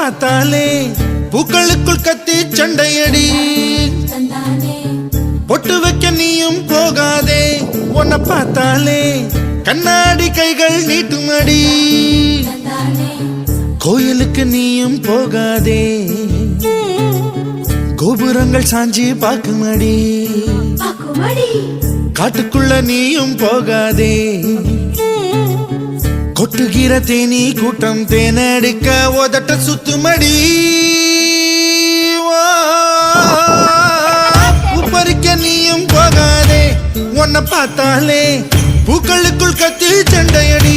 பார்த்தாலே பூக்களுக்குள் கத்தி சண்டையடி பொட்டு வைக்க நீயும் போகாதே உன்னை பார்த்தாலே கண்ணாடி கைகள் நீட்டுமடி கோயிலுக்கு நீயும் போகாதே கோபுரங்கள் சாஞ்சி பாக்குமடி காட்டுக்குள்ள நீயும் போகாதே கொட்டுகிற தேனி கூட்டம் தேனடிக்க உதட்ட சுத்துமடி பறிக்க நீயும் போகாதே உன்னை பார்த்தாலே பூக்களுக்குள் கத்தி சண்டையடி